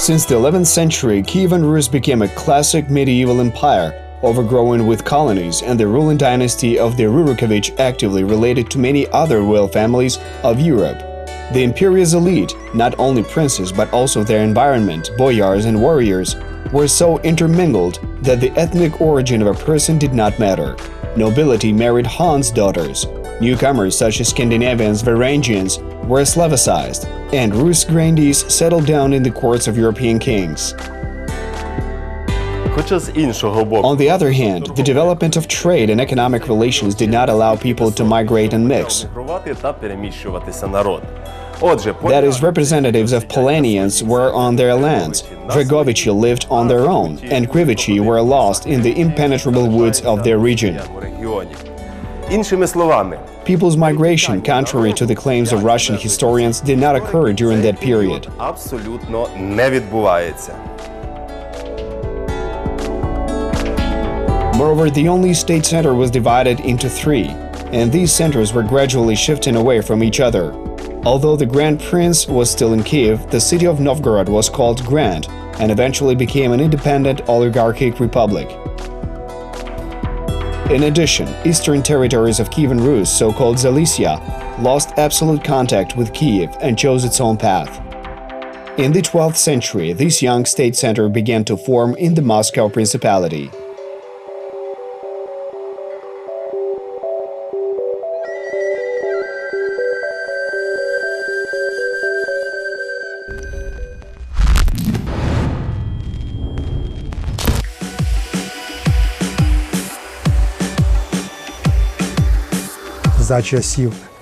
Since the 11th century, Kyivan Rus became a classic medieval empire, overgrowing with colonies, and the ruling dynasty of the Ryurikovich actively related to many other royal families of Europe. The imperious elite, not only princes but also their environment, boyars and warriors, were so intermingled that the ethnic origin of a person did not matter. Nobility married Han's daughters. Newcomers such as Scandinavians-Varangians were Slavicized, and Rus grandees settled down in the courts of European kings. On the other hand, the development of trade and economic relations did not allow people to migrate and mix. That is, representatives of Polanians were on their lands, Dragovichi lived on their own, and Krivichi were lost in the impenetrable woods of their region. People's migration, contrary to the claims of Russian historians, did not occur during that period. Moreover, the only state center was divided into three, and these centers were gradually shifting away from each other. Although the Grand Prince was still in Kiev, the city of Novgorod was called Grand and eventually became an independent oligarchic republic. In addition, eastern territories of Kyivan Rus, so-called Zalicia, lost absolute contact with Kiev and chose its own path. In the 12th century, this young state center began to form in the Moscow Principality.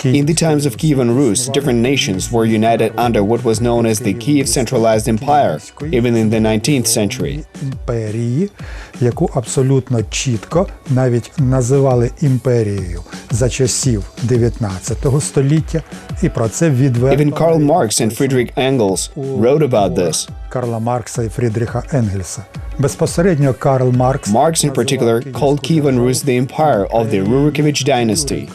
In the times of Kyivan Rus, different nations were united under what was known as the Kiev Centralized Empire, even in the 19th century. Яку абсолютно чітко навіть називали імперією за часів 19 століття, і про це відверто... Even Karl Marx and Friedrich Engels wrote about this. Карла Маркса і Фрідріха Енгельса. Безпосередньо Карл Маркс... Marx in particular called Kyivan Rus the empire of the Ryurikovich dynasty.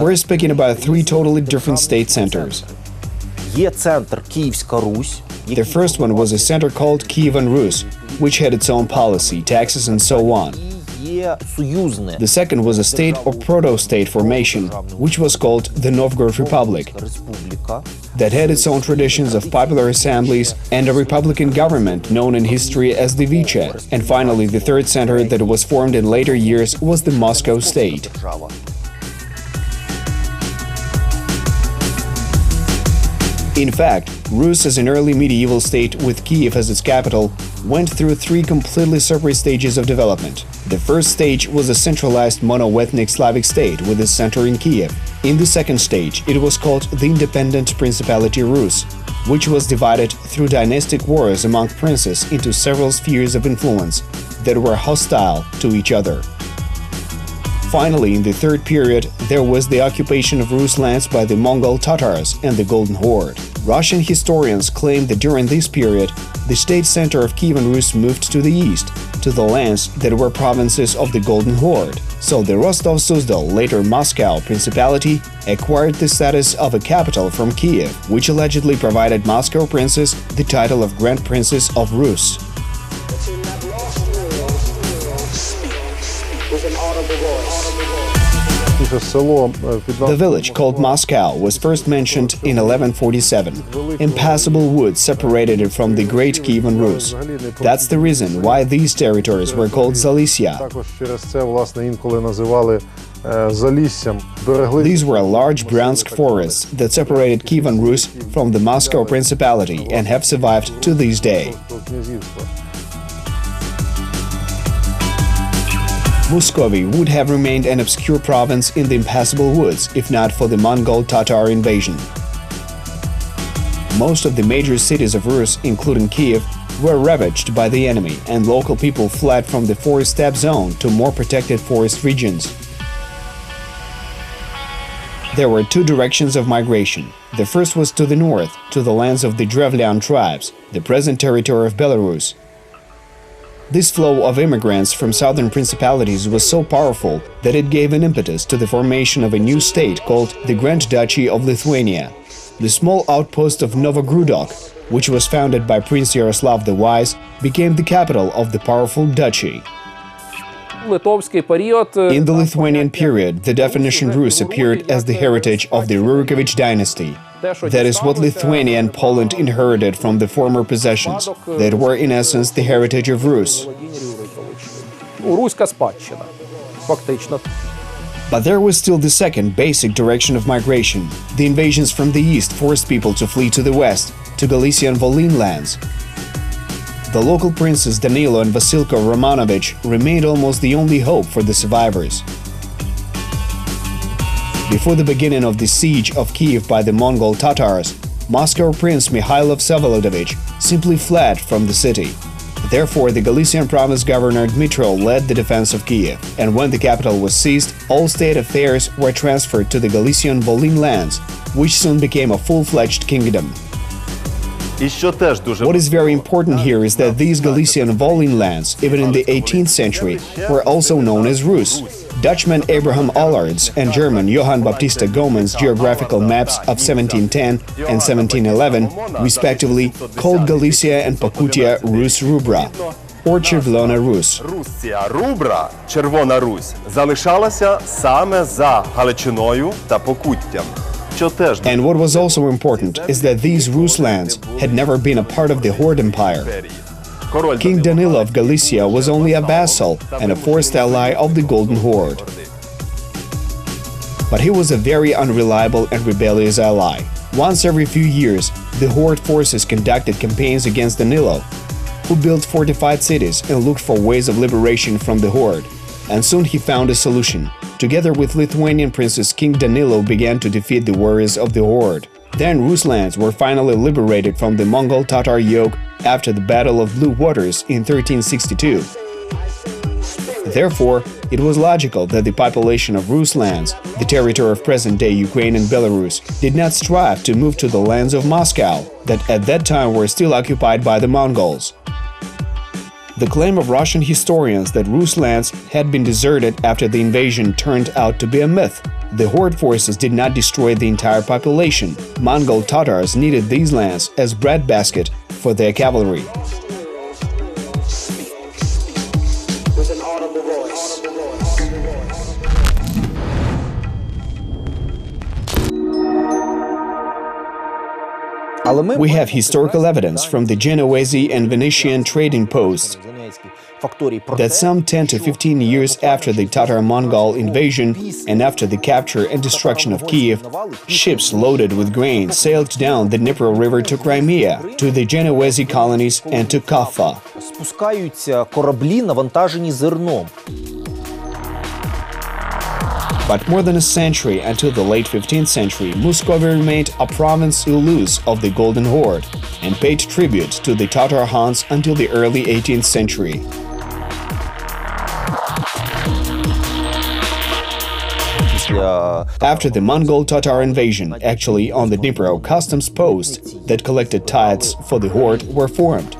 We're speaking about three totally different state centers. The first one was a center called Kyivan Rus, which had its own policy, taxes and so on. The second was a state or proto-state formation, which was called the Novgorod Republic, that had its own traditions of popular assemblies and a republican government known in history as the Vicha. And finally, the third center that was formed in later years was the Moscow state. In fact, Rus, as an early medieval state with Kiev as its capital, went through three completely separate stages of development. The first stage was a centralized mono-ethnic Slavic state with its center in Kiev. In the second stage, it was called the Independent Principality Rus, which was divided through dynastic wars among princes into several spheres of influence that were hostile to each other. Finally, in the third period, there was the occupation of Rus lands by the Mongol Tatars and the Golden Horde. Russian historians claim that during this period, the state center of Kyivan Rus moved to the east, to the lands that were provinces of the Golden Horde. So the Rostov-Suzdal, later Moscow Principality, acquired the status of a capital from Kiev, which allegedly provided Moscow princes the title of Grand Princes of Rus. The village, called Moscow, was first mentioned in 1147. Impassable woods separated it from the Great Kyivan Rus. That's the reason why these territories were called Zalicia. These were large Bryansk forests that separated Kyivan Rus from the Moscow Principality and have survived to this day. Muscovy would have remained an obscure province in the impassable woods if not for the Mongol Tatar invasion. Most of the major cities of Rus, including Kiev, were ravaged by the enemy, and local people fled from the forest steppe zone to more protected forest regions. There were two directions of migration. The first was to the north, to the lands of the Drevlyan tribes, the present territory of Belarus. This flow of immigrants from southern principalities was so powerful that it gave an impetus to the formation of a new state called the Grand Duchy of Lithuania. The small outpost of Novogrudok, which was founded by Prince Yaroslav the Wise, became the capital of the powerful duchy. In the Lithuanian period, the definition Rus appeared as the heritage of the Ryurikovich dynasty. That is what Lithuania and Poland inherited from the former possessions, that were in essence the heritage of Rus. But there was still the second basic direction of migration. The invasions from the east forced people to flee to the west, to Galicia and Volyn lands. The local princes Danilo and Vasilko Romanovich remained almost the only hope for the survivors. Before the beginning of the siege of Kyiv by the Mongol Tatars, Moscow Prince Mikhailov Vsevolodovich simply fled from the city. Therefore, the Galician province governor Dmitro led the defense of Kyiv, and when the capital was seized, all state affairs were transferred to the Galician Volyn lands, which soon became a full-fledged kingdom. What is very important here is that these Galician Volyn lands, even in the 18th century, were also known as Rus. Dutchman Abraham Ollard's and German Johann Baptista Gomann's geographical maps of 1710 and 1711, respectively, called Galicia and Pakutia Rus Rubra, or Червона Rus. Русія Рубра, Червона Русь, залишалася саме за Галичиною та Покуттям. And what was also important is that these Rus lands had never been a part of the Horde Empire. King Danilo of Galicia was only a vassal and a forced ally of the Golden Horde. But he was a very unreliable and rebellious ally. Once every few years, the Horde forces conducted campaigns against Danilo, who built fortified cities and looked for ways of liberation from the Horde. And soon he found a solution. Together with Lithuanian princes, King Danilo began to defeat the warriors of the Horde. Then Rus lands were finally liberated from the Mongol Tatar yoke after the Battle of Blue Waters in 1362. Therefore, it was logical that the population of Rus lands, the territory of present-day Ukraine and Belarus, did not strive to move to the lands of Moscow, that at that time were still occupied by the Mongols. The claim of Russian historians that Rus lands had been deserted after the invasion turned out to be a myth. The Horde forces did not destroy the entire population. Mongol Tatars needed these lands as breadbasket for their cavalry. We have historical evidence from the Genoese and Venetian trading posts that some 10 to 15 years after the Tatar-Mongol invasion and after the capture and destruction of Kyiv, ships loaded with grain sailed down the Dnipro River to Crimea, to the Genoese colonies and to Kaffa. But more than a century, until the late 15th century, Muscovy remained a province illuze of the Golden Horde and paid tribute to the Tatar Khans until the early 18th century. After the Mongol Tatar invasion, actually on the Dnipro, customs posts that collected tithes for the Horde were formed.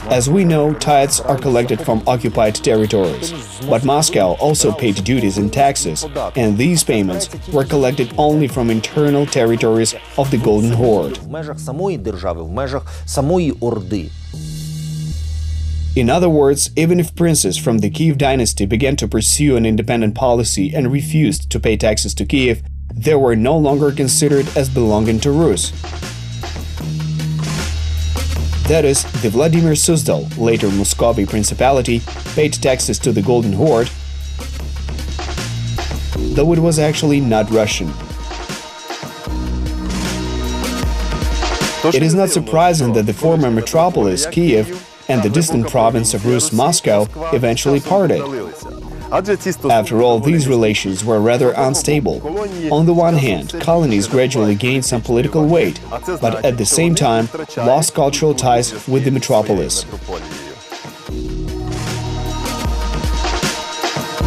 As we know, tithes are collected from occupied territories, but Moscow also paid duties and taxes, and these payments were collected only from internal territories of the Golden Horde. In other words, even if princes from the Kyiv dynasty began to pursue an independent policy and refused to pay taxes to Kyiv, they were no longer considered as belonging to Rus. That is, the Vladimir Suzdal, later Muscovy Principality, paid taxes to the Golden Horde, though it was actually not Russian. It is not surprising that the former metropolis, Kyiv, and the distant province of Rus, Moscow, eventually parted. After all, these relations were rather unstable. On the one hand, colonies gradually gained some political weight, but at the same time lost cultural ties with the metropolis.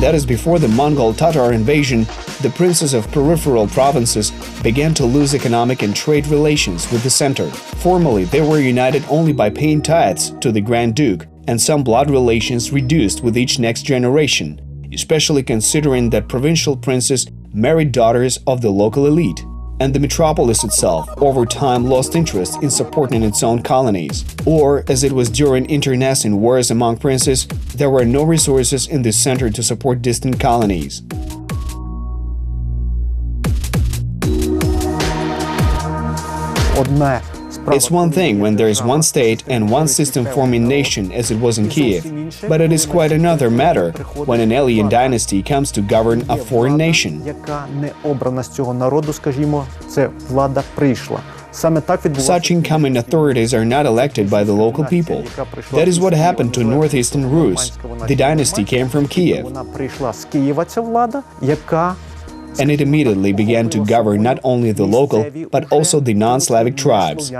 That is, before the Mongol Tatar invasion, the princes of peripheral provinces began to lose economic and trade relations with the center. Formally, they were united only by paying tithes to the Grand Duke, and some blood relations reduced with each next generation, especially considering that provincial princes married daughters of the local elite. And the metropolis itself, over time, lost interest in supporting its own colonies. Or, as it was during internecine wars among princes, there were no resources in the center to support distant colonies. It's one thing when there is one state and one system-forming nation, as it was in Kiev, but it is quite another matter when an alien dynasty comes to govern a foreign nation. Such incoming authorities are not elected by the local people. That is what happened to northeastern Rus. The dynasty came from Kiev, and it immediately began to govern not only the local, but also the non-Slavic tribes.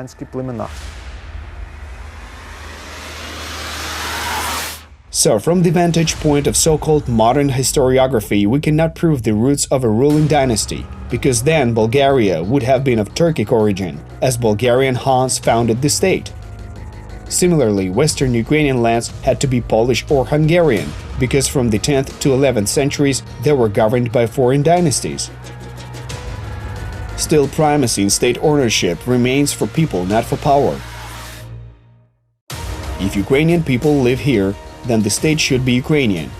So, from the vantage point of so-called modern historiography, we cannot prove the roots of a ruling dynasty, because then Bulgaria would have been of Turkic origin, as Bulgarian Hans founded the state. Similarly, Western Ukrainian lands had to be Polish or Hungarian, because from the 10th to 11th centuries they were governed by foreign dynasties. Still, primacy in state ownership remains for people, not for power. If Ukrainian people live here, then the state should be Ukrainian.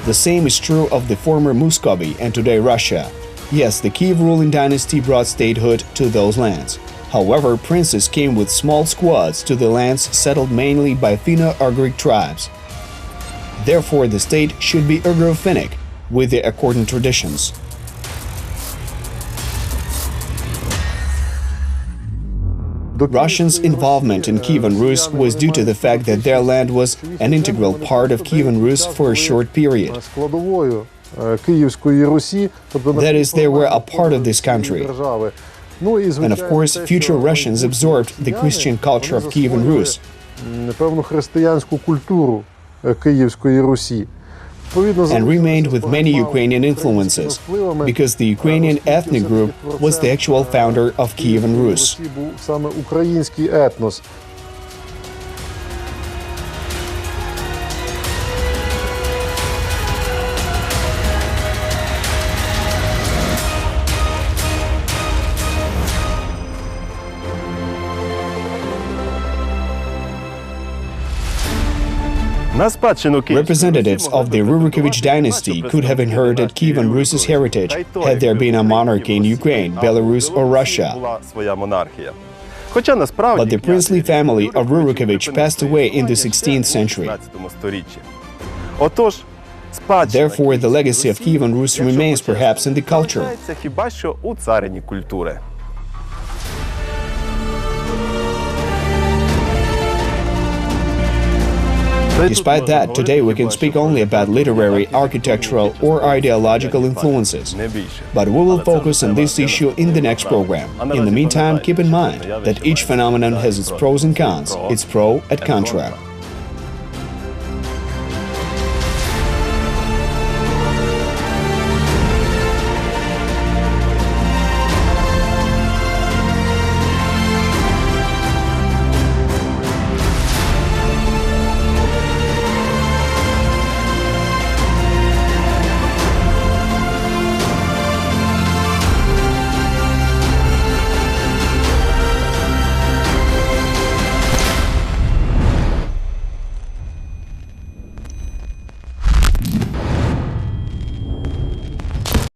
The same is true of the former Muscovy and today Russia. Yes, the Kiev ruling dynasty brought statehood to those lands. However, princes came with small squads to the lands settled mainly by Finno-Ugric tribes. Therefore, the state should be Ugro-Finnic, with the accordant traditions. Russians' involvement in Kyivan Rus was due to the fact that their land was an integral part of Kyivan Rus for a short period. That is, they were a part of this country. And of course, future Russians absorbed the Christian culture of Kyivan Rus. And remained with many Ukrainian influences, because the Ukrainian ethnic group was the actual founder of Kyivan Rus. Representatives of the Ryurikovich dynasty could have inherited Kyivan Rus's heritage had there been a monarchy in Ukraine, Belarus or Russia. But the princely family of Ryurikovich passed away in the 16th century. Therefore, the legacy of Kyivan Rus remains perhaps in the culture. Despite that, today we can speak only about literary, architectural or ideological influences. But we will focus on this issue in the next program. In the meantime, keep in mind that each phenomenon has its pros and cons, its pro and contra.